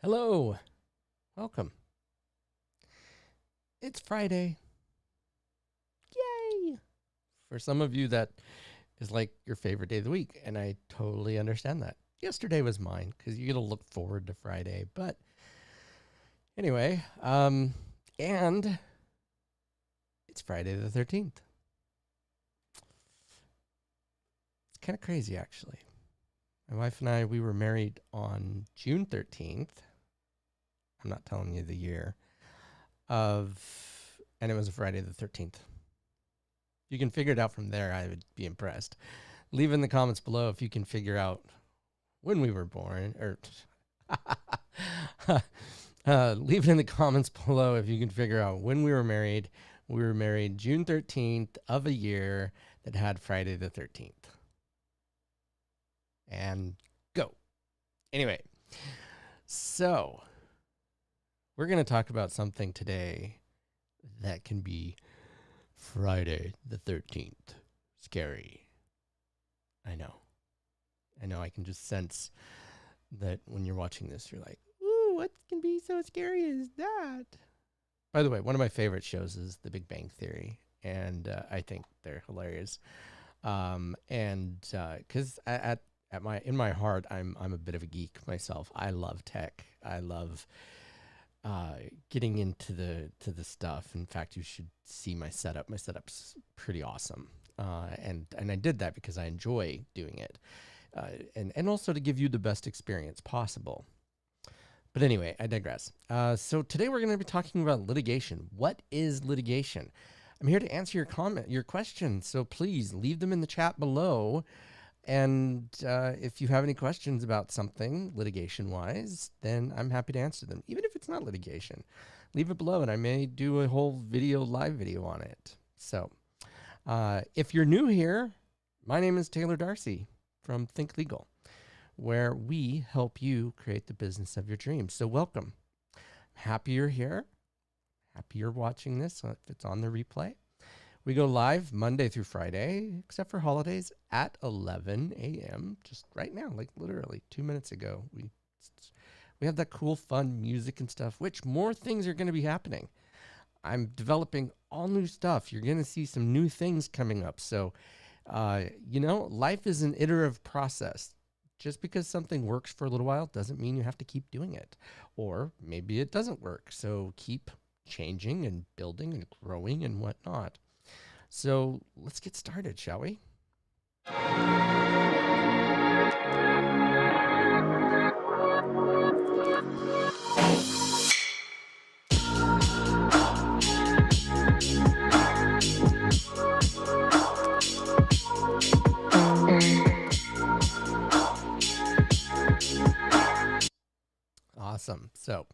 Hello, welcome. It's Friday. Yay! For some of you, that is like your favorite day of the week, and I totally understand that. Yesterday was mine because you get to look forward to Friday. But anyway, and it's Friday the 13th. It's kind of crazy, actually. My wife and I, we were married on June 13th. I'm not telling you the year and it was a Friday the 13th. If you can figure it out from there, I would be impressed. Leave in the comments below if you can figure out when we were born, or leave it in the comments below if you can figure out when we were married. We were married June 13th of a year that had Friday the 13th. And go. Anyway, so we're going to talk about something today that can be Friday the 13th. Scary. I know. I can just sense that when you're watching this, you're like, ooh, what can be so scary as that? By the way, one of my favorite shows is The Big Bang Theory, and I think they're hilarious. Because in my heart, I'm a bit of a geek myself. I love tech. I love getting into the stuff. In fact, you should see my setup. My setup's pretty awesome. And I did that because I enjoy doing it. And also to give you the best experience possible. But anyway, I digress. So today we're going to be talking about litigation. What is litigation? I'm here to answer your questions. So please leave them in the chat below. And if you have any questions about something litigation-wise, then I'm happy to answer them, even if it's not litigation. Leave it below, and I may do a whole live video on it. So if you're new here, my name is Taylor Darcy from Think Legal, where we help you create the business of your dreams. So welcome. Happy you're here. Happy you're watching this if it's on the replay. We go live Monday through Friday, except for holidays, at 11 a.m. Just right now, like literally 2 minutes ago. We have that cool, fun music and stuff, which more things are going to be happening. I'm developing all new stuff. You're going to see some new things coming up. So, life is an iterative process. Just because something works for a little while doesn't mean you have to keep doing it. Or maybe it doesn't work. So keep changing and building and growing and whatnot. So let's get started, shall we? Awesome. So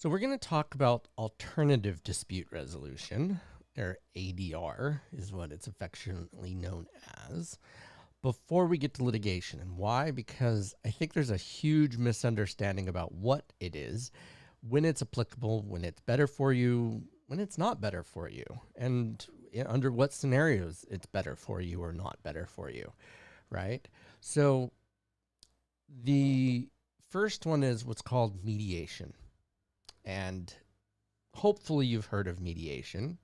we're going to talk about alternative dispute resolution, or ADR is what it's affectionately known as, before we get to litigation. And why? Because I think there's a huge misunderstanding about what it is, when it's applicable, when it's better for you, when it's not better for you, and under what scenarios it's better for you or not better for you, right? So the first one is what's called mediation. And hopefully you've heard of mediation.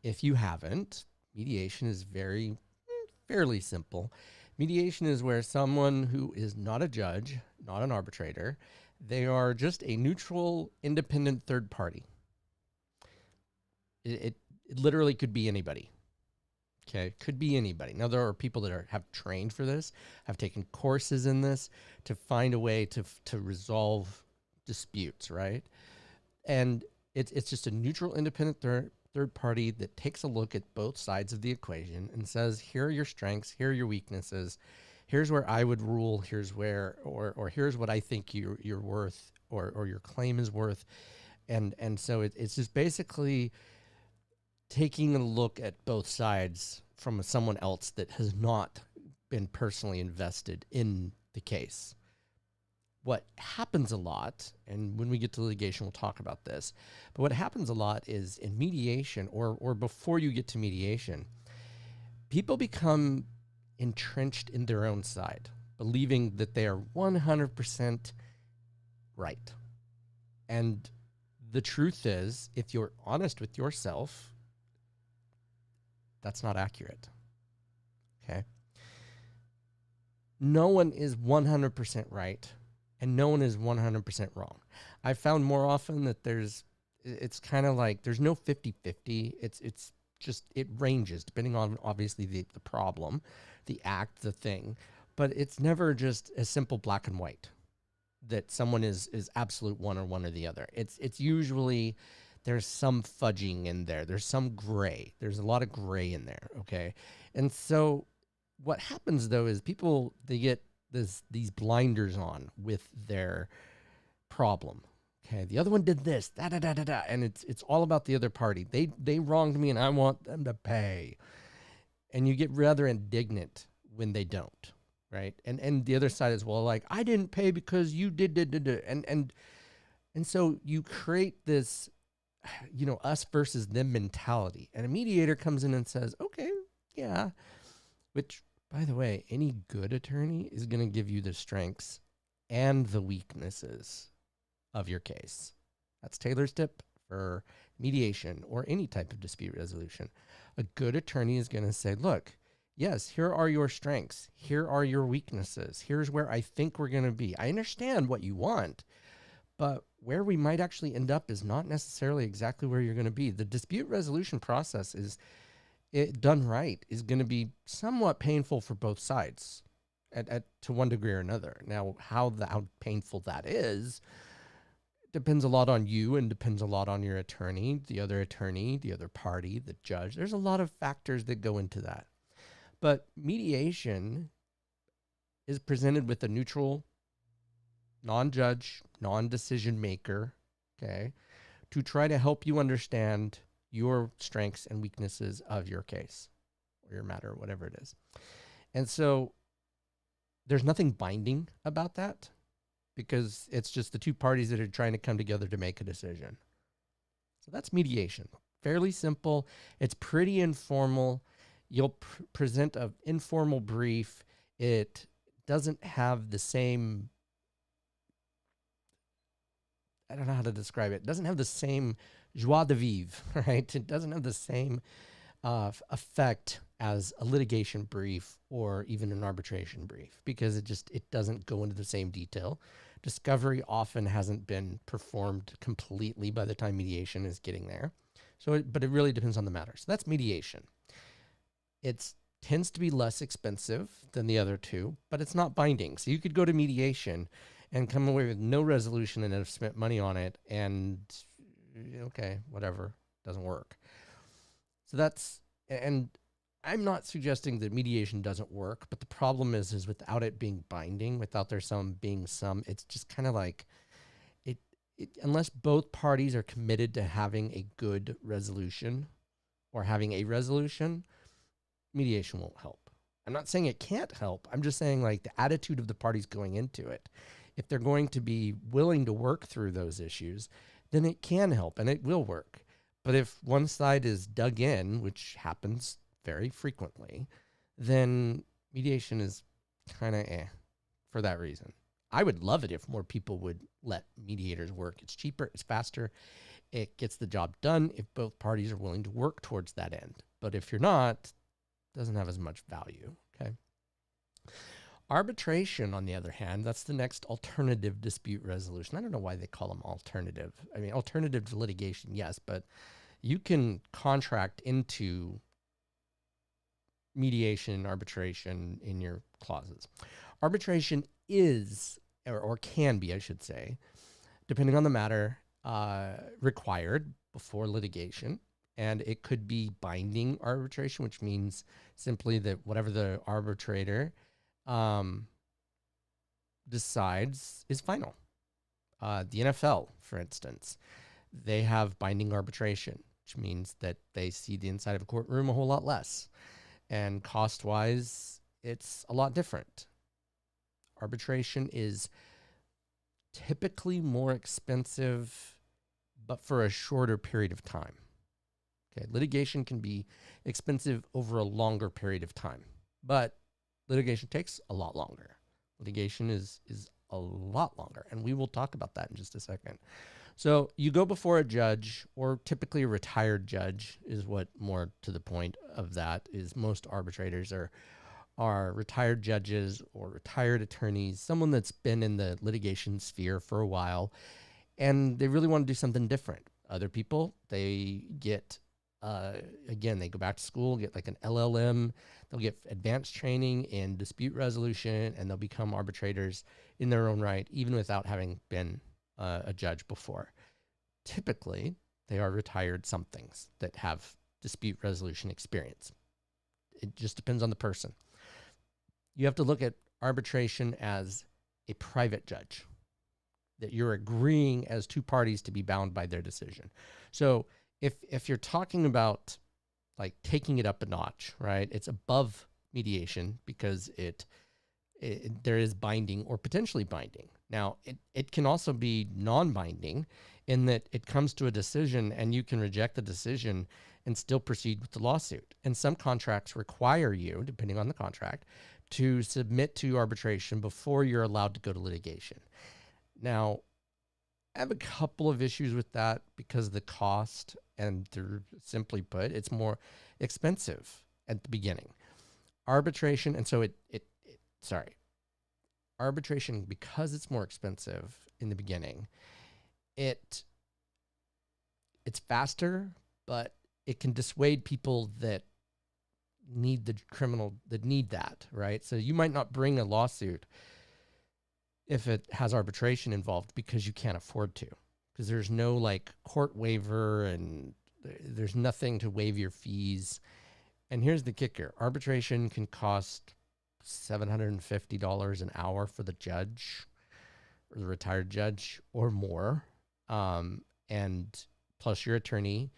If you haven't, mediation is fairly simple. Mediation is where someone who is not a judge, not an arbitrator, they are just a neutral, independent third party. It literally could be anybody. Okay, could be anybody. Now, there are people that have trained for this, have taken courses in this to find a way to resolve disputes, right? And it's just a neutral, independent third party that takes a look at both sides of the equation and says, here are your strengths, here are your weaknesses, here's where I would rule, here's where, or here's what I think you're worth, or your claim is worth. And so it's just basically taking a look at both sides from someone else that has not been personally invested in the case. What happens a lot, and when we get to litigation, we'll talk about this, but what happens a lot is in mediation, or before you get to mediation, people become entrenched in their own side, believing that they are 100% right. And the truth is, if you're honest with yourself, that's not accurate. Okay? No one is 100% right, and no one is 100% wrong. I've found more often that it's kind of like there's no 50-50. It's just, it ranges depending on obviously the problem, the act, the thing, but it's never just a simple black and white that someone is absolute one or the other. It's usually there's some fudging in there. There's some gray. There's a lot of gray in there, okay? And so what happens though is people, they get these blinders on with their problem. Okay, the other one did this, da da da da da, and it's all about the other party. They wronged me and I want them to pay. And you get rather indignant when they don't, right? And the other side is, well, like, I didn't pay because you did. And so you create this, us versus them mentality. And a mediator comes in and says, okay, yeah, which, by the way, any good attorney is going to give you the strengths and the weaknesses of your case. That's Taylor's tip for mediation or any type of dispute resolution. A good attorney is going to say, look, yes, here are your strengths. Here are your weaknesses. Here's where I think we're going to be. I understand what you want, but where we might actually end up is not necessarily exactly where you're going to be. The dispute resolution process is, it done right, is going to be somewhat painful for both sides to one degree or another. Now, how painful that is depends a lot on you and depends a lot on your attorney, the other party, the judge. There's a lot of factors that go into that. But mediation is presented with a neutral, non-judge, non-decision maker, okay, to try to help you understand your strengths and weaknesses of your case or your matter, whatever it is. And so there's nothing binding about that because it's just the two parties that are trying to come together to make a decision. So that's mediation. Fairly simple. It's pretty informal. You'll present an informal brief. It doesn't have the same, I don't know how to describe it. It doesn't have the same joie de vivre, right? It doesn't have the same effect as a litigation brief or even an arbitration brief because it doesn't go into the same detail. Discovery often hasn't been performed completely by the time mediation is getting there. But it really depends on the matter. So that's mediation. It tends to be less expensive than the other two, but it's not binding. So you could go to mediation and come away with no resolution and have spent money on it and okay, whatever, doesn't work. So and I'm not suggesting that mediation doesn't work, but the problem is without it being binding, without there being some, it's just kind of like it, unless both parties are committed to having a good resolution or having a resolution, mediation won't help. I'm not saying it can't help. I'm just saying like the attitude of the parties going into it. If they're going to be willing to work through those issues, then it can help and it will work. But if one side is dug in, which happens very frequently, then mediation is kind of for that reason. I would love it if more people would let mediators work. It's cheaper, it's faster, it gets the job done if both parties are willing to work towards that end. But if you're not, it doesn't have as much value, okay? Arbitration, on the other hand, that's the next alternative dispute resolution. I don't know why they call them alternative. I mean, alternative to litigation, yes, but you can contract into mediation and arbitration in your clauses. Arbitration is, or can be, I should say, depending on the matter, required before litigation. And it could be binding arbitration, which means simply that whatever the arbitrator decides is final. The NFL, for instance, they have binding arbitration, which means that they see the inside of a courtroom a whole lot less. And cost-wise, it's a lot different. Arbitration is typically more expensive, but for a shorter period of time. Okay, litigation can be expensive over a longer period of time, but litigation takes a lot longer. Litigation is a lot longer. And we will talk about that in just a second. So you go before a judge, or typically a retired judge is what more to the point of that is. Most arbitrators are retired judges or retired attorneys, someone that's been in the litigation sphere for a while, and they really want to do something different. Other people, they get, again, they go back to school, get like an LLM, they'll get advanced training in dispute resolution, and they'll become arbitrators in their own right, even without having been a judge before. Typically, they are retired somethings that have dispute resolution experience. It just depends on the person. You have to look at arbitration as a private judge, that you're agreeing as two parties to be bound by their decision. So if you're talking about like taking it up a notch, right? It's above mediation because there is binding or potentially binding. Now, it can also be non-binding in that it comes to a decision and you can reject the decision and still proceed with the lawsuit. And some contracts require you, depending on the contract, to submit to arbitration before you're allowed to go to litigation. Now, I have a couple of issues with that because of the cost, and simply put, it's more expensive at the beginning. Arbitration, and so arbitration, because it's more expensive in the beginning, it's faster, but it can dissuade people that need that, right? So you might not bring a lawsuit if it has arbitration involved because you can't afford to, because there's no like court waiver and there's nothing to waive your fees. And here's the kicker. Arbitration can cost $750 an hour for the judge or the retired judge or more, and plus your attorney.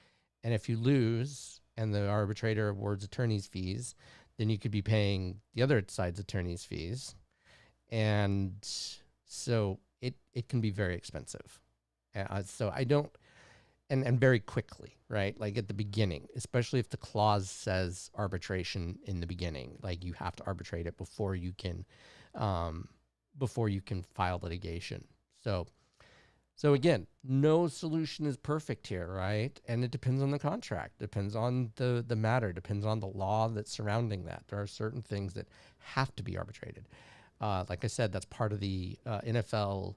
And if you lose and the arbitrator awards attorney's fees, then you could be paying the other side's attorney's fees. And so it can be very expensive. So I don't, and very quickly, right? Like at the beginning, especially if the clause says arbitration in the beginning, like you have to arbitrate it before you can file litigation. So again, no solution is perfect here, right? And it depends on the contract, depends on the matter, depends on the law that's surrounding that. There are certain things that have to be arbitrated. Like I said, that's part of the NFL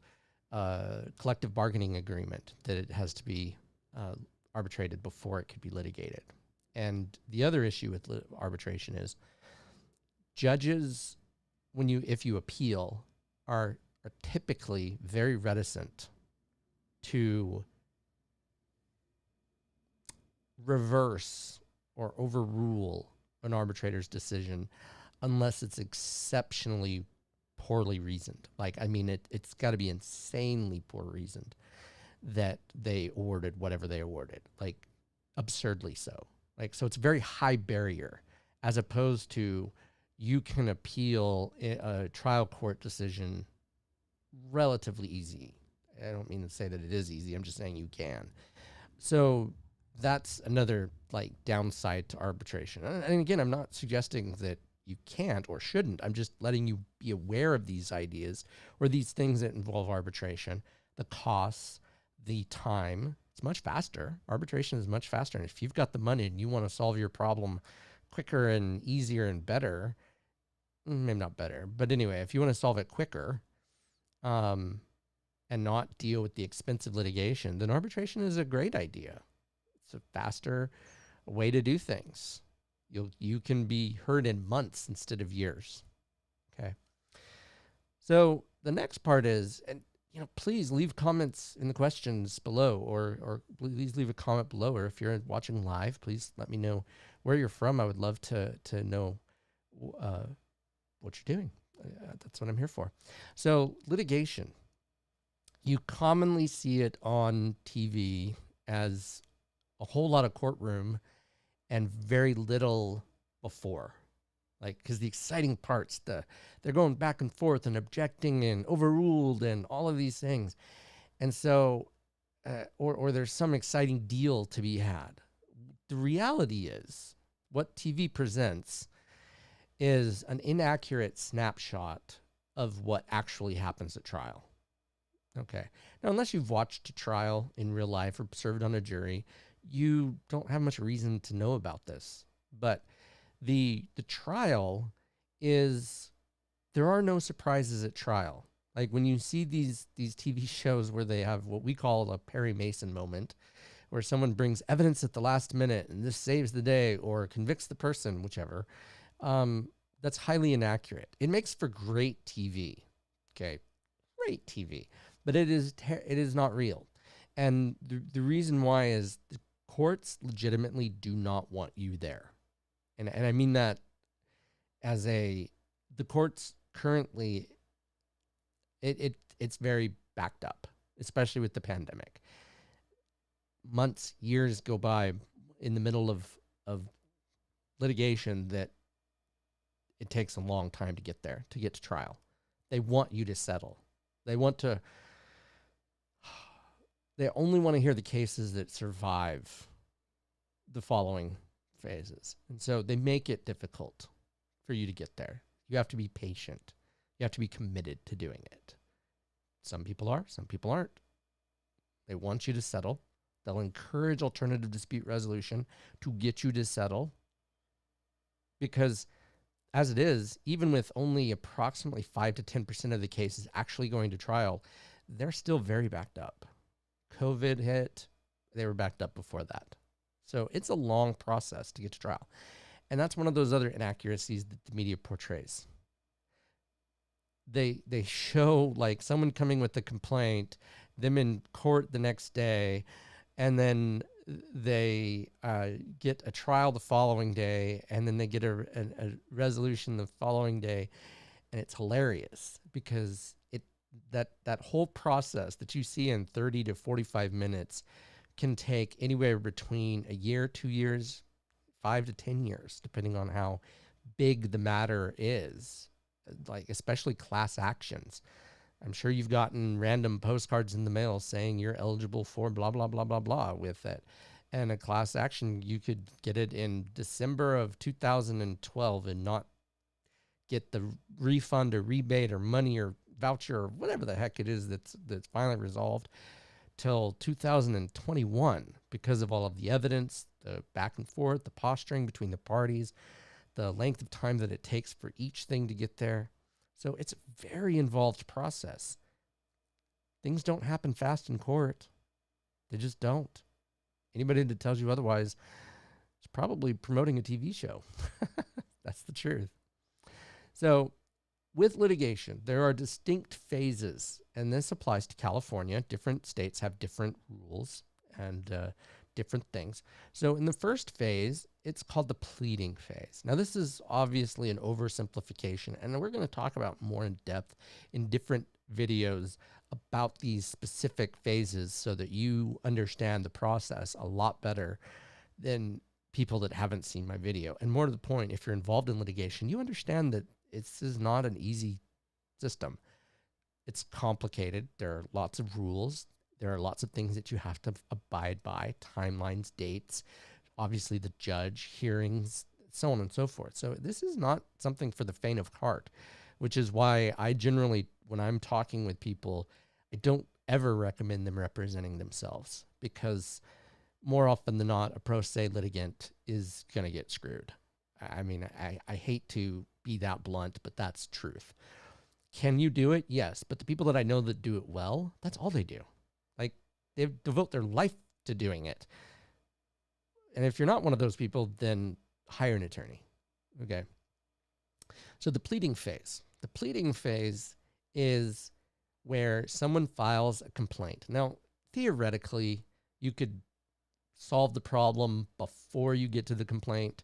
collective bargaining agreement, that it has to be arbitrated before it could be litigated. And the other issue with arbitration is judges, if you appeal, are typically very reticent to reverse or overrule an arbitrator's decision unless it's exceptionally poorly reasoned. Like, I mean, it's got to be insanely poor reasoned that they awarded whatever they awarded, like absurdly so. Like, so it's a very high barrier, as opposed to you can appeal a trial court decision relatively easy. I don't mean to say that it is easy. I'm just saying you can. So that's another like downside to arbitration. And again, I'm not suggesting that you can't or shouldn't. I'm just letting you be aware of these ideas or these things that involve arbitration, the costs, the time. It's much faster. Arbitration is much faster. And if you've got the money and you want to solve your problem quicker and easier and better, maybe not better, but anyway, if you want to solve it quicker, and not deal with the expensive litigation, then arbitration is a great idea. It's a faster way to do things. You can be heard in months instead of years. Okay. So the next part is, and please leave comments in the questions below, or please leave a comment below, or if you're watching live, please let me know where you're from. I would love to know what you're doing. That's what I'm here for. So litigation. You commonly see it on TV as a whole lot of courtroom and very little before. Like, because the exciting parts, they're going back and forth and objecting and overruled and all of these things. And so, or there's some exciting deal to be had. The reality is, what TV presents is an inaccurate snapshot of what actually happens at trial. Okay. Now, unless you've watched a trial in real life or served on a jury, you don't have much reason to know about this. But the trial is, there are no surprises at trial. Like when you see these TV shows where they have what we call a Perry Mason moment, where someone brings evidence at the last minute and this saves the day or convicts the person, whichever, that's highly inaccurate. It makes for great TV. Okay. Great TV. But it is not real. And the reason why is the courts legitimately do not want you there. And I mean that as the courts currently, it's very backed up, especially with the pandemic. Months, years go by in the middle of litigation that it takes a long time to get there, to get to trial. They want you to settle. They only want to hear the cases that survive the following phases. And so they make it difficult for you to get there. You have to be patient. You have to be committed to doing it. Some people are, some people aren't. They want you to settle. They'll encourage alternative dispute resolution to get you to settle. Because as it is, even with only approximately 5 to 10% of the cases actually going to trial, they're still very backed up. COVID hit, they were backed up before that. So it's a long process to get to trial. And that's one of those other inaccuracies that the media portrays. They show like someone coming with a complaint, them in court the next day, and then they get a trial the following day, and then they get a resolution the following day. And it's hilarious because that whole process that you see in 30 to 45 minutes can take anywhere between a year, 2 years, 5 to 10 years, depending on how big the matter is, like especially class actions. I'm sure you've gotten random postcards in the mail saying you're eligible for blah, blah, blah, blah, blah with it. And a class action, you could get it in December of 2012 and not get the refund or rebate or money or voucher or whatever the heck it is that's finally resolved till 2021 because of all of the evidence, the back and forth, the posturing between the parties, the length of time that it takes for each thing to get there. So it's a very involved process. Things don't happen fast in court. They just don't. Anybody that tells you otherwise is probably promoting a TV show. That's the truth. So with litigation, there are distinct phases, and this applies to California. Different states have different rules and different things. So in the first phase, it's called the pleading phase. Now, this is obviously an oversimplification, and we're going to talk about more in depth in different videos about these specific phases so that you understand the process a lot better than people that haven't seen my video. And more to the point, if you're involved in litigation, you understand that this is not an easy system. It's complicated. There are lots of rules. There are lots of things that you have to abide by, timelines, dates, obviously the judge, hearings, so on and so forth. So this is not something for the faint of heart, which is why I generally, when I'm talking with people, I don't ever recommend them representing themselves, because more often than not, a pro se litigant is going to get screwed. I mean, I hate to be that blunt, but that's truth. Can you do it? Yes. But the people that I know that do it well, that's all they do. Like, they devote their life to doing it. And if you're not one of those people, then hire an attorney. Okay. So the pleading phase. The pleading phase is where someone files a complaint. Now, theoretically, you could solve the problem before you get to the complaint.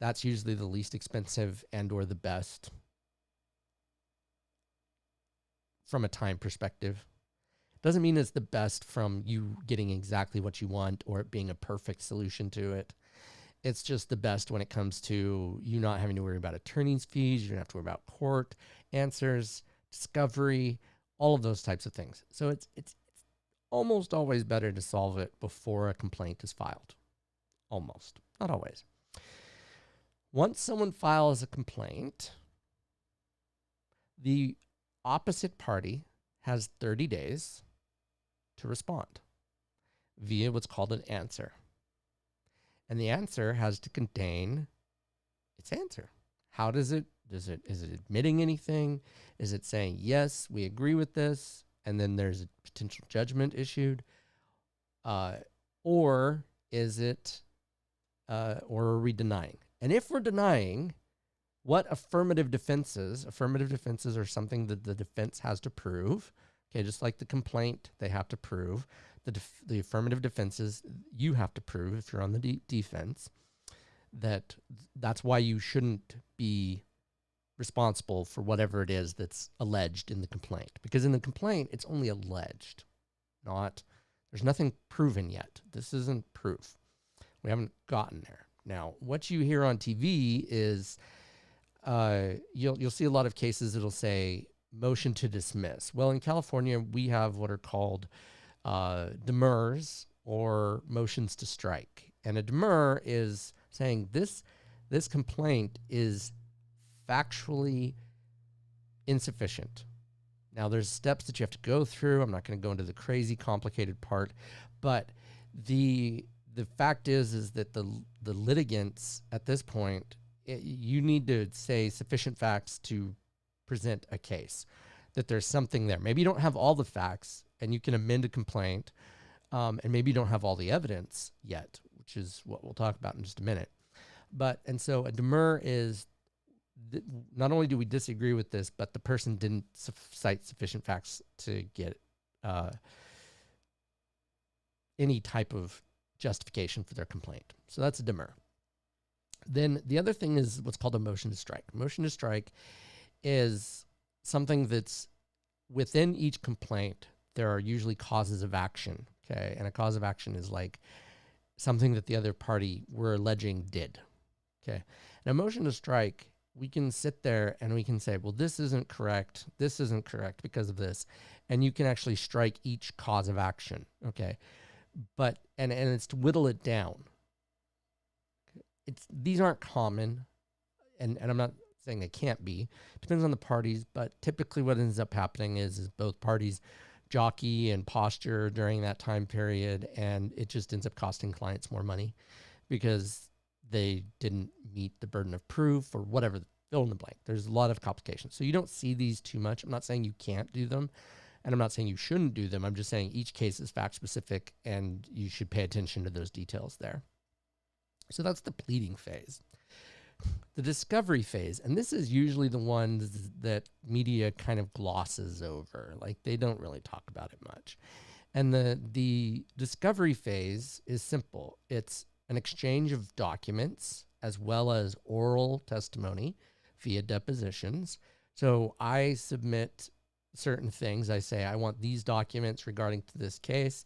That's usually the least expensive and or the best from a time perspective. Doesn't mean it's the best from you getting exactly what you want or it being a perfect solution to it. It's just the best when it comes to you not having to worry about attorney's fees. You don't have to worry about court answers, discovery, all of those types of things. So it's almost always better to solve it before a complaint is filed. Almost. Not always. Once someone files a complaint, The opposite party has 30 days to respond via what's called an answer. And the answer has to contain its answer. How does it, is it admitting anything? Is it saying, yes, we agree with this, and then there's a potential judgment issued? Or is it, or are we denying? And if we're denying, what affirmative defenses are something that the defense has to prove. Okay, just like the complaint, they have to prove. The affirmative defenses, you have to prove if you're on the defense. That's why you shouldn't be responsible for whatever it is that's alleged in the complaint. Because in the complaint, it's only alleged, there's nothing proven yet. This isn't proof. We haven't gotten there. Now, what you hear on TV is you'll see a lot of cases that'll say motion to dismiss. Well, in California, we have what are called demurs or motions to strike. And a demur is saying this complaint is factually insufficient. Now, there's steps that you have to go through. I'm not going to go into the crazy complicated part, but the fact is that the litigants at this point, you need to say sufficient facts to present a case, that there's something there. Maybe you don't have all the facts and you can amend a complaint, and maybe you don't have all the evidence yet, which is what we'll talk about in just a minute. And so a demur is, not only do we disagree with this, but the person didn't cite sufficient facts to get any type of justification for their complaint. So that's a demur. Then the other thing is what's called a motion to strike. Motion to strike is something that's within each complaint. There are usually causes of action, okay? And a cause of action is like something that the other party we're alleging did, okay? And a motion to strike, we can sit there and we can say, well, this isn't correct because of this. And you can actually strike each cause of action, okay? But, and it's to whittle it down. These aren't common, and I'm not saying they can't be. Depends on the parties, but typically what ends up happening is both parties jockey and posture during that time period, and it just ends up costing clients more money because they didn't meet the burden of proof or whatever, fill in the blank. There's a lot of complications. So you don't see these too much. I'm not saying you can't do them, and I'm not saying you shouldn't do them. I'm just saying each case is fact specific, and you should pay attention to those details there. So that's the pleading phase. The discovery phase, and this is usually the ones that media kind of glosses over. Like, they don't really talk about it much. And the discovery phase is simple. It's an exchange of documents as well as oral testimony via depositions. So I submit certain things. I say, I want these documents regarding to this case,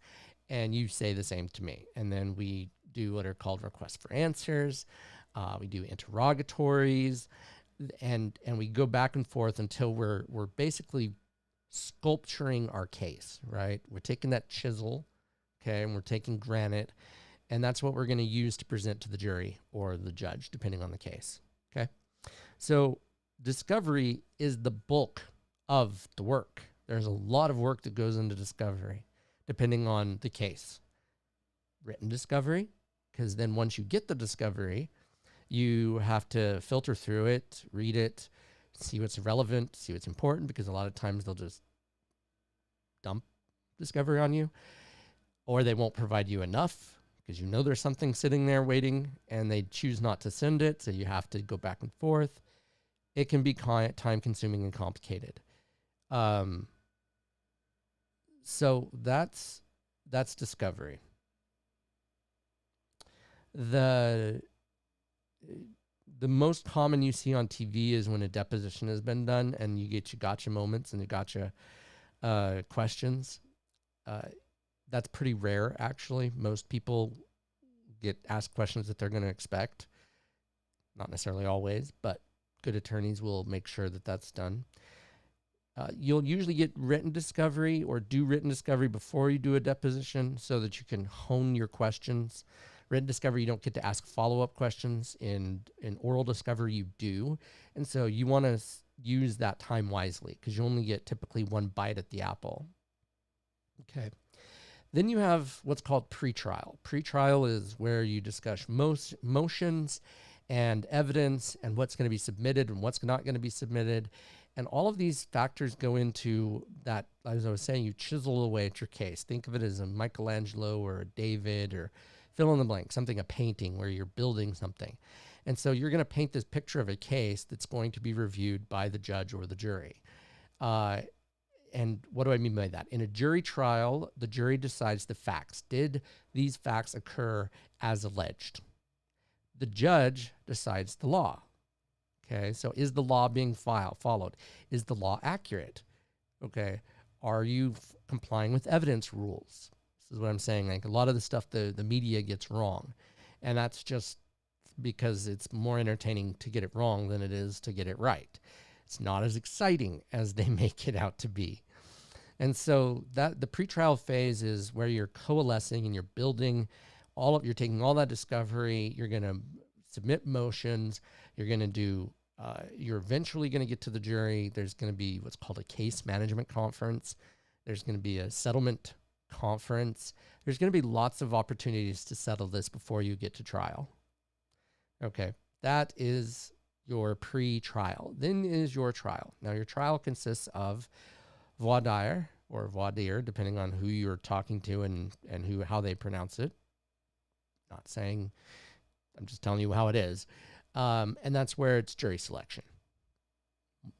and you say the same to me. And then we do what are called requests for answers. We do interrogatories, and we go back and forth until we're basically sculpturing our case, right? We're taking that chisel, okay, and we're taking granite, and that's what we're going to use to present to the jury or the judge, depending on the case, okay? So discovery is the bulk of the work. There's a lot of work that goes into discovery, depending on the case. Written discovery, because then once you get the discovery, you have to filter through it, read it, see what's relevant, see what's important, because a lot of times they'll just dump discovery on you, or they won't provide you enough because you know there's something sitting there waiting and they choose not to send it, so you have to go back and forth. It can be time-consuming and complicated. So that's discovery. The most common you see on TV is when a deposition has been done and you get your gotcha moments and your gotcha questions. That's pretty rare, actually. Most people get asked questions that they're going to expect. Not necessarily always, but good attorneys will make sure that that's done. You'll usually get written discovery or do written discovery before you do a deposition so that you can hone your questions. Written discovery, you don't get to ask follow-up questions. In oral discovery, you do. And so you want to use that time wisely because you only get typically one bite at the apple. Okay. Then you have what's called pretrial. Pretrial is where you discuss motions and evidence and what's going to be submitted and what's not going to be submitted. And all of these factors go into that, as I was saying, you chisel away at your case. Think of it as a Michelangelo or a David or fill in the blank, something, a painting where you're building something. And so you're going to paint this picture of a case that's going to be reviewed by the judge or the jury. And what do I mean by that? In a jury trial, the jury decides the facts. Did these facts occur as alleged? The judge decides the law. Okay, so is the law being followed? Is the law accurate? Okay, are you complying with evidence rules? This is what I'm saying. Like a lot of the stuff the media gets wrong. And that's just because it's more entertaining to get it wrong than it is to get it right. It's not as exciting as they make it out to be. And so that the pretrial phase is where you're coalescing and you're building you're taking all that discovery, you're going to submit motions, you're going to do, you're eventually going to get to the jury. There's going to be what's called a case management conference. There's going to be a settlement conference. There's going to be lots of opportunities to settle this before you get to trial. Okay, that is your pre-trial. Then is your trial. Now, your trial consists of voir dire or voir dire, depending on who you're talking to and how they pronounce it. Not saying, I'm just telling you how it is. And that's where it's jury selection.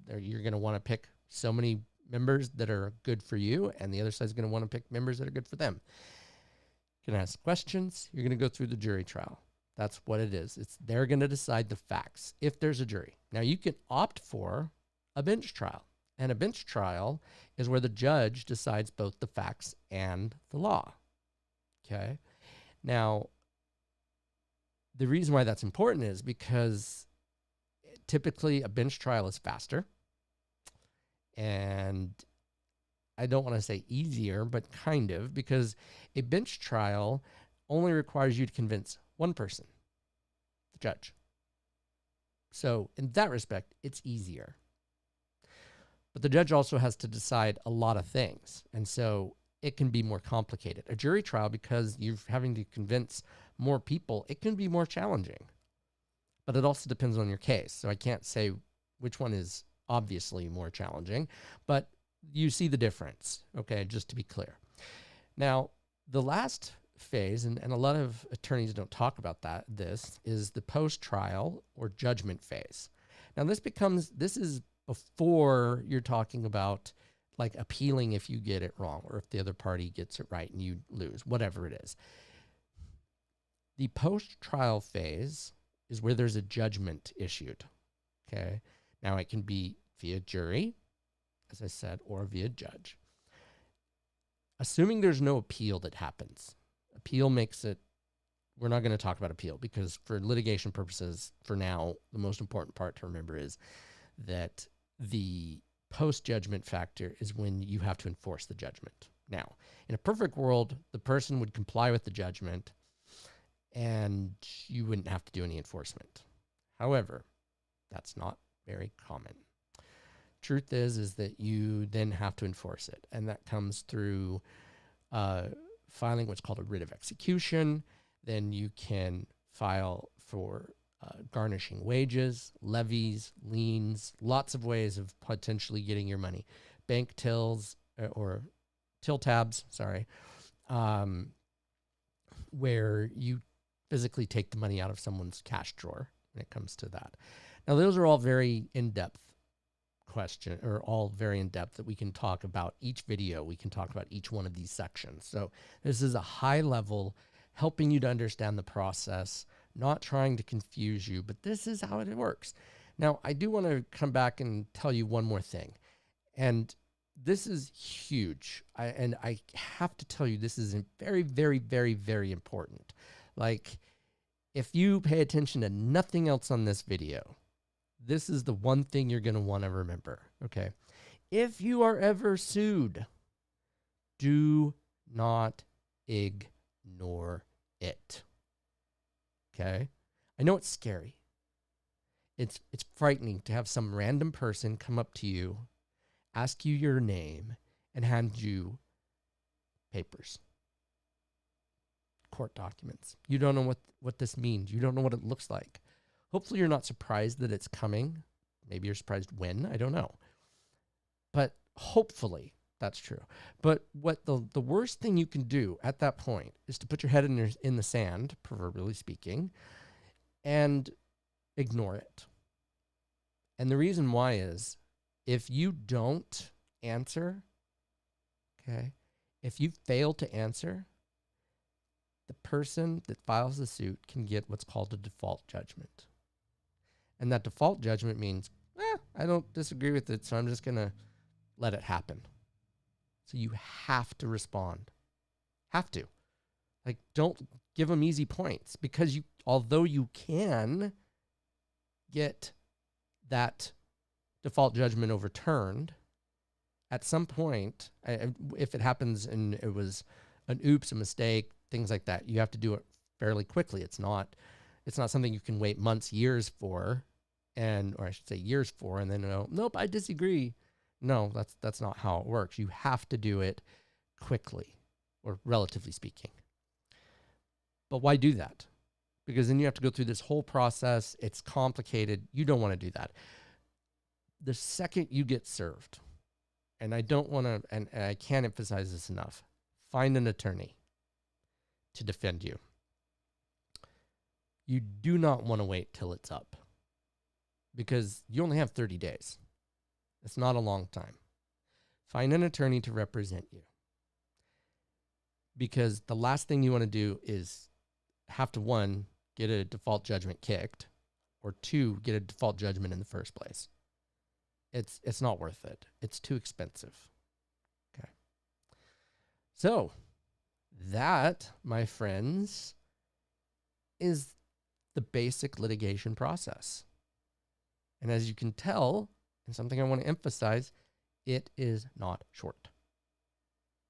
You're going to want to pick so many members that are good for you, and the other side is going to want to pick members that are good for them. You're going to ask questions. You're going to go through the jury trial. That's what it is. They're going to decide the facts if there's a jury. Now, you can opt for a bench trial. And a bench trial is where the judge decides both the facts and the law. Okay? Now, the reason why that's important is because typically a bench trial is faster. And I don't want to say easier, but kind of, because a bench trial only requires you to convince one person, the judge. So in that respect, it's easier. But the judge also has to decide a lot of things. And so it can be more complicated. A jury trial, because you're having to convince more people, it can be more challenging. But it also depends on your case. So I can't say which one is obviously more challenging, but you see the difference, okay, just to be clear. Now, the last phase, and a lot of attorneys don't talk about this is the post-trial or judgment phase. Now, this is before you're talking about like appealing if you get it wrong or if the other party gets it right and you lose, whatever it is. The post-trial phase is where there's a judgment issued, okay? Now, it can be via jury, as I said, or via judge. Assuming there's no appeal that happens. Appeal makes it, we're not going to talk about appeal because for litigation purposes, for now, the most important part to remember is that the post-judgment factor is when you have to enforce the judgment. Now, in a perfect world, the person would comply with the judgment and you wouldn't have to do any enforcement. However, that's not very common. Truth is that you then have to enforce it, and that comes through filing what's called a writ of execution. Then you can file for garnishing wages, levies, liens, lots of ways of potentially getting your money. Bank tills or till tabs, where you physically take the money out of someone's cash drawer when it comes to that. Now, those are all very in-depth that we can talk about each video. We can talk about each one of these sections. So this is a high level, helping you to understand the process, not trying to confuse you, but this is how it works. Now, I do want to come back and tell you one more thing. And this is huge. I have to tell you, this is very, very, very, very important. Like, if you pay attention to nothing else on this video, this is the one thing you're going to want to remember, okay? If you are ever sued, do not ignore it, okay? I know it's scary. It's frightening to have some random person come up to you, ask you your name, and hand you papers, court documents. You don't know what this means. You don't know what it looks like. Hopefully you're not surprised that it's coming. Maybe you're surprised when, I don't know. But hopefully that's true. But what the worst thing you can do at that point is to put your head in the sand, proverbially speaking, and ignore it. And the reason why is, if you don't answer, okay, if you fail to answer, the person that files the suit can get what's called a default judgment. And that default judgment means, I don't disagree with it, so I'm just going to let it happen. So you have to respond. Have to. Like, don't give them easy points, because although you can get that default judgment overturned, at some point, if it happens and it was an oops, a mistake, things like that, you have to do it fairly quickly. It's not something you can wait months, years for, or I should say years for, and then go, nope, I disagree. No, that's not how it works. You have to do it quickly, or relatively speaking. But why do that? Because then you have to go through this whole process. It's complicated. You don't want to do that. The second you get served, and I don't want to, and I can't emphasize this enough, find an attorney to defend you. You do not want to wait till it's up, because you only have 30 days. It's not a long time. Find an attorney to represent you, because the last thing you want to do is have to, one, get a default judgment kicked, or two, get a default judgment in the first place. It's not worth it. It's too expensive. Okay. So that, my friends, is the basic litigation process. And as you can tell, and something I want to emphasize, it is not short.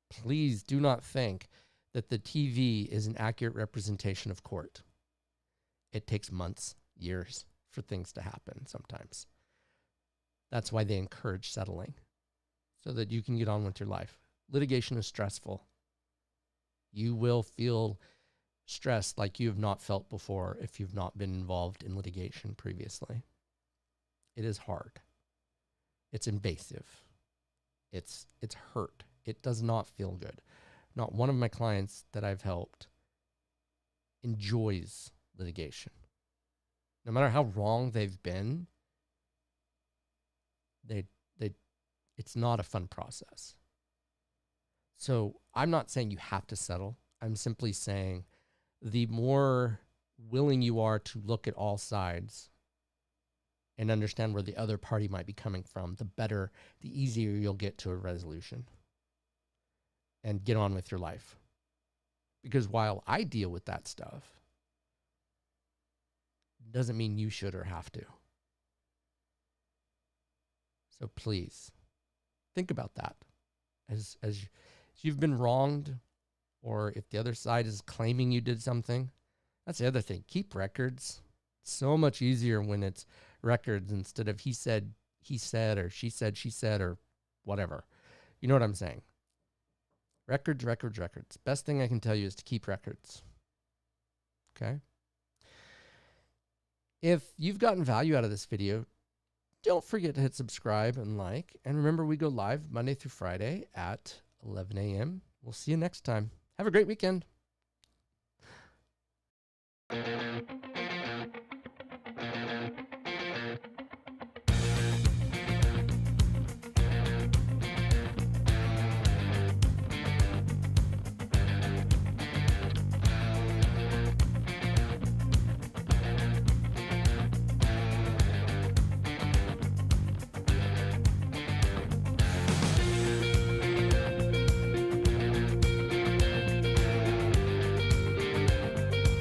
Please do not think that the TV is an accurate representation of court. It takes months, years for things to happen sometimes. That's why they encourage settling, so that you can get on with your life. Litigation is stressful. You will feel stressed like you have not felt before if you've not been involved in litigation previously. It is hard. It's invasive. It's hurt. It does not feel good. Not one of my clients that I've helped enjoys litigation. No matter how wrong they've been, it's not a fun process. So I'm not saying you have to settle. I'm simply saying the more willing you are to look at all sides and understand where the other party might be coming from, the better, the easier you'll get to a resolution and get on with your life. Because while I deal with that stuff, doesn't mean you should or have to. So please, think about that. As you've been wronged, or if the other side is claiming you did something, that's the other thing. Keep records. It's so much easier when it's records instead of he said, or she said, or whatever. You know what I'm saying? Records. Best thing I can tell you is to keep records. Okay? If you've gotten value out of this video, don't forget to hit subscribe and like. And remember, we go live Monday through Friday at 11 a.m. We'll see you next time. Have a great weekend.